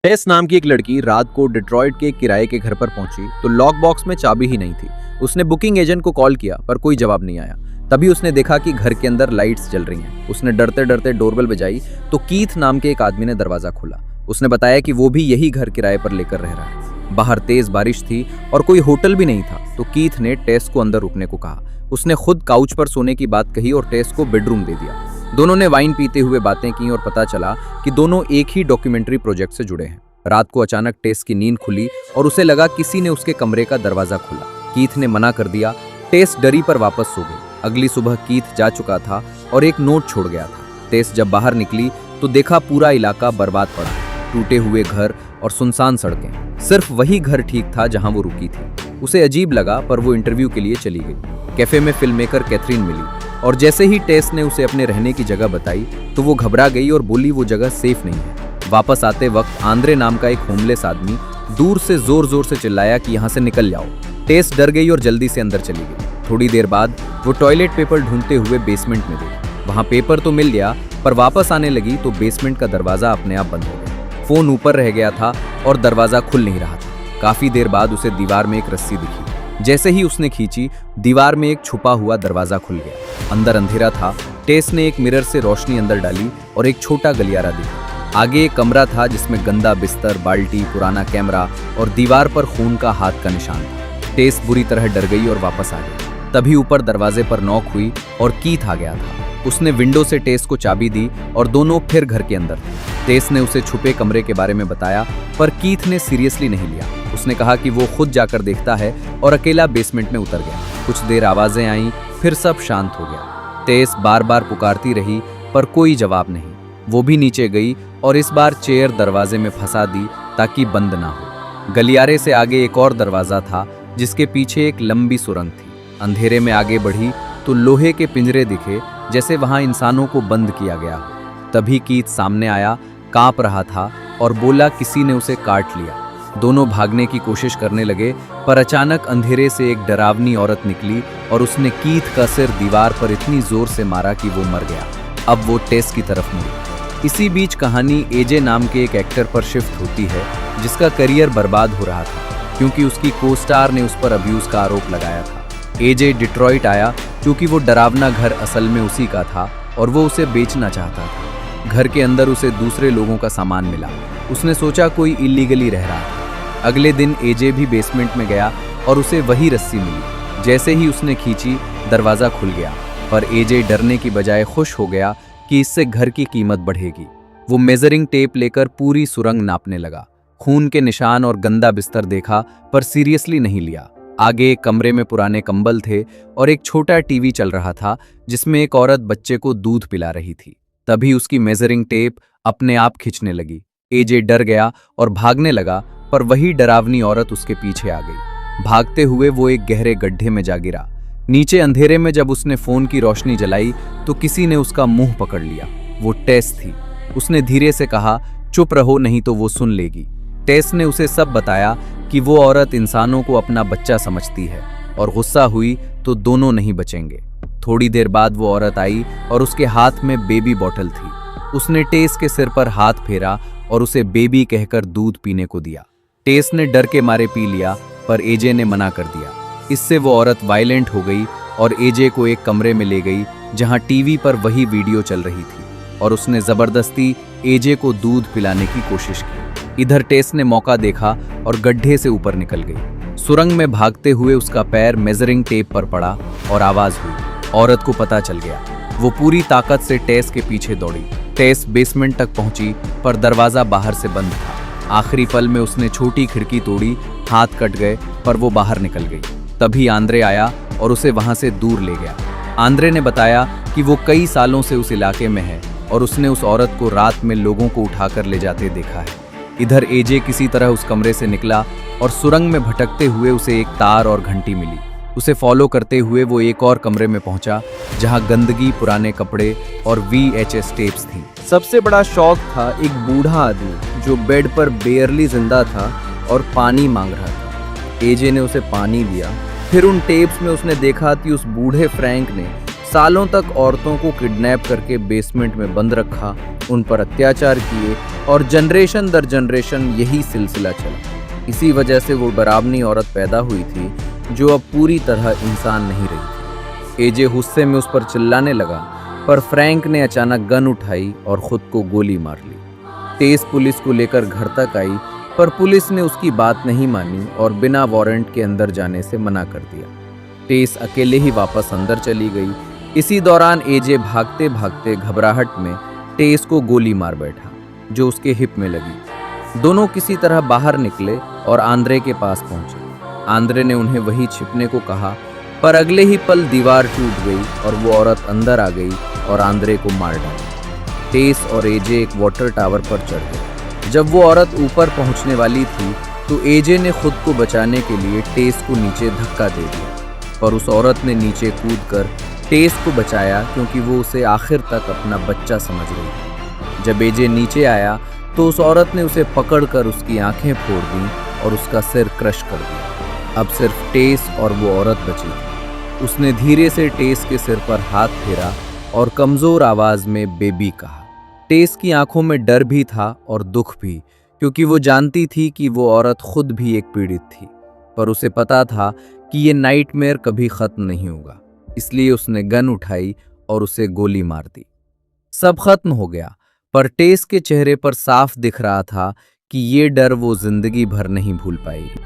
टेस नाम की एक लड़की रात को डिट्रॉइट के किराए के घर पर पहुंची तो लॉक बॉक्स में चाबी ही नहीं थी। उसने बुकिंग एजेंट को कॉल किया पर कोई जवाब नहीं आया। तभी उसने देखा कि घर के अंदर लाइट्स जल रही हैं। उसने डरते डरते डोरबेल बजाई तो कीथ नाम के एक आदमी ने दरवाजा खोला। उसने बताया कि वो भी यही घर किराए पर लेकर रह रहा है। बाहर तेज बारिश थी और कोई होटल भी नहीं था, तो कीथ ने टेस को अंदर रुकने को कहा। उसने खुद काउच पर सोने की बात कही और टेस को बेडरूम दे दिया। दोनों ने वाइन पीते हुए बातें की और पता चला कि दोनों एक ही डॉक्यूमेंट्री प्रोजेक्ट से जुड़े हैं। रात को अचानक टेस की नींद खुली और उसे लगा किसी ने उसके कमरे का दरवाजा खोला। कीथ ने मना कर दिया। टेस डरी पर वापस सो गई। अगली सुबह कीथ जा चुका था और एक नोट छोड़ गया था। टेस जब बाहर निकली तो देखा पूरा इलाका बर्बाद पड़ा, टूटे हुए घर और सुनसान सड़कें। सिर्फ वही घर ठीक था जहां वो रुकी थी। उसे अजीब लगा पर वो इंटरव्यू के लिए चली गई। कैफे में फिल्म मेकर कैथरीन मिली और जैसे ही टेस ने उसे अपने रहने की जगह बताई तो वो घबरा गई और बोली वो जगह सेफ नहीं है। वापस आते वक्त आंद्रे नाम का एक होमलेस आदमी दूर से जोर जोर से चिल्लाया कि यहाँ से निकल जाओ। टेस डर गई और जल्दी से अंदर चली गई। थोड़ी देर बाद वो टॉयलेट पेपर ढूंढते हुए बेसमेंट में गई। वहाँ पेपर तो मिल गया पर वापस आने लगी तो बेसमेंट का दरवाजा अपने आप बंद हो गया। फोन ऊपर रह गया था और दरवाजा खुल नहीं रहा था। काफी देर बाद उसे दीवार में एक रस्सी दिखी। जैसे ही उसने खींची, दीवार में एक छुपा हुआ दरवाजा खुल गया। अंदर अंधेरा था। टेस ने एक मिरर से रोशनी अंदर डाली और एक छोटा गलियारा दिखा। आगे एक कमरा था जिसमें गंदा बिस्तर, बाल्टी, पुराना कैमरा और दीवार पर खून का हाथ का निशान था। टेस बुरी तरह डर गई और वापस आ गई। तभी ऊपर दरवाजे पर नॉक हुई और कीथ आ गया था। उसने विंडो से टेस को चाबी दी और दोनों फिर घर के अंदर थे। टेस ने उसे छुपे कमरे के बारे में बताया पर कीथ ने सीरियसली नहीं लिया। उसने कहा कि वो खुद जाकर देखता है और अकेला बेसमेंट में उतर गया। कुछ देर आवाजें आईं, फिर सब शांत हो गया। टेस बार बार पुकारती रही पर कोई जवाब नहीं। वो भी नीचे गई और इस बार चेयर दरवाजे में फंसा दी ताकि बंद ना हो। गलियारे से आगे एक और दरवाजा था जिसके पीछे एक लंबी सुरंग थी। अंधेरे में आगे बढ़ी तो लोहे के पिंजरे दिखे, जैसे वहां इंसानों को बंद किया गया हो। तभी कीथ सामने आया, कांप रहा था और बोला किसी ने उसे काट लिया। दोनों भागने की कोशिश करने लगे पर अचानक अंधेरे से एक डरावनी औरत निकली और उसने कीथ का सिर दीवार पर इतनी जोर से मारा कि वो मर गया। अब वो टेस की तरफ मुड़ी। इसी बीच कहानी एजे नाम के एक एक्टर पर शिफ्ट होती है जिसका करियर बर्बाद हो रहा था क्योंकि उसकी को स्टार ने उस पर अब्यूज का आरोप लगाया था। एजे डिट्रॉइट आया क्योंकि वो डरावना घर असल में उसी का था और वो उसे बेचना चाहता था। घर के अंदर उसे दूसरे लोगों का सामान मिला। उसने सोचा कोई इलीगली रह रहा था। अगले दिन एजे भी बेसमेंट में गया और उसे वही रस्सी मिली। जैसे ही उसने खींची, दरवाजा खुल गया पर एजे डरने की बजाय खुश हो गया कि इससे घर की कीमत बढ़ेगी। वो मेजरिंग टेप लेकर पूरी सुरंग नापने लगा। खून के निशान और गंदा बिस्तर देखा पर सीरियसली नहीं लिया। आगे एक कमरे में पुराने कंबल थे और एक छोटा टीवी चल रहा था जिसमें एक औरत बच्चे को दूध पिला रही थी। तभी उसकी मेजरिंग टेप अपने आप खिंचने लगी। एजे डर गया और भागने लगा पर वही डरावनी औरत उसके पीछे आ गई। भागते हुए वो एक गहरे गड्ढे में जा गिरा। नीचे अंधेरे में जब उसने फोन की रोशनी जलाई तो किसी ने उसका मुंह पकड़ लिया। वो टेस थी। उसने धीरे से कहा, चुप रहो नहीं तो वो सुन लेगी। टेस ने उसे सब बताया कि वो औरत इंसानों को अपना बच्चा समझती है और गुस्सा हुई तो दोनों नहीं बचेंगे। थोड़ी देर बाद वो औरत आई और उसके हाथ में बेबी बॉटल थी। उसने टेस के सिर पर हाथ फेरा और उसे बेबी कहकर दूध पीने को दिया। टेस ने डर के मारे पी लिया पर एजे ने मना कर दिया। इससे वो औरत वायलेंट हो गई और एजे को एक कमरे में ले गई जहां टीवी पर वही वीडियो चल रही थी और उसने जबरदस्ती एजे को दूध पिलाने की कोशिश की। इधर टेस ने मौका देखा और गड्ढे से ऊपर निकल गई। सुरंग में भागते हुए उसका पैर मेजरिंग टेप पर पड़ा और आवाज हुई। औरत को पता चल गया। वो पूरी ताकत से टेस के पीछे दौड़ी। टेस बेसमेंट तक पहुंची पर दरवाजा बाहर से बंद था। आखिरी पल में उसने छोटी खिड़की तोड़ी। हाथ कट गए पर वो बाहर निकल गई। तभी आंद्रे आया और उसे वहां से दूर ले गया। आंद्रे ने बताया कि वो कई सालों से उस इलाके में है और उसने उस औरत को रात में लोगों को उठाकर ले जाते देखा है। इधर एजे किसी तरह उस कमरे से निकला और सुरंग में भटकते हुए उसे एक तार और घंटी मिली। उसे फॉलो करते हुए वो एक और कमरे में पहुंचा जहां गंदगी, पुराने कपड़े और VHS टेप्स थी। सबसे बड़ा शौक था एक बूढ़ा आदमी जो बेड पर बेयरली जिंदा था और पानी मांग रहा था। एजे ने उसे पानी दिया। फिर उन टेप्स में उसने देखा कि उस बूढ़े फ्रैंक ने सालों तक औरतों को किडनैप करके बेसमेंट में बंद रखा, उन पर अत्याचार किए और जनरेशन दर जनरेशन यही सिलसिला चला। इसी वजह से वो डरावनी औरत पैदा हुई थी जो अब पूरी तरह इंसान नहीं रही थी। एजे गुस्से में उस पर चिल्लाने लगा, पर फ्रैंक ने अचानक गन उठाई और खुद को गोली मार ली। टेस पुलिस को लेकर घर तक आई, पर पुलिस ने उसकी बात नहीं मानी और बिना वारंट के अंदर जाने से मना कर दिया। टेस अकेले ही वापस अंदर चली गई। इसी दौरान एजे भागते भागते घबराहट में टेस को गोली मार बैठा, जो उसके हिप में लगी। दोनों किसी तरह बाहर निकले और आंद्रे के पास पहुंचे। आंद्रे ने उन्हें वहीं छिपने को कहा, पर अगले ही पल दीवार टूट गई और वो औरत अंदर आ गई और आंद्रे को मार डाला। टेस और एजे एक वाटर टावर पर चढ़ गए। जब वो औरत ऊपर पहुंचने वाली थी तो एजे ने खुद को बचाने के लिए टेस को नीचे धक्का दे दिया, पर उस औरत ने नीचे कूदकर टेस को बचाया क्योंकि वो उसे आखिर तक अपना बच्चा समझ रही थी। जब एजे नीचे आया तो उस औरत ने उसे पकड़कर उसकी आंखें फोड़ दी और उसका सिर क्रश कर दिया। अब सिर्फ टेस और वो औरत बची थी। उसने धीरे से टेस के सिर पर हाथ फेरा और कमजोर आवाज में बेबी कहा। टेस की आंखों में डर भी था और दुख भी, क्योंकि वो जानती थी कि वो औरत खुद भी एक पीड़ित थी, पर उसे पता था कि ये नाइटमेयर कभी खत्म नहीं होगा। इसलिए उसने गन उठाई और उसे गोली मार दी। सब खत्म हो गया, पर टेस के चेहरे पर साफ दिख रहा था कि ये डर वो जिंदगी भर नहीं भूल पाएगी।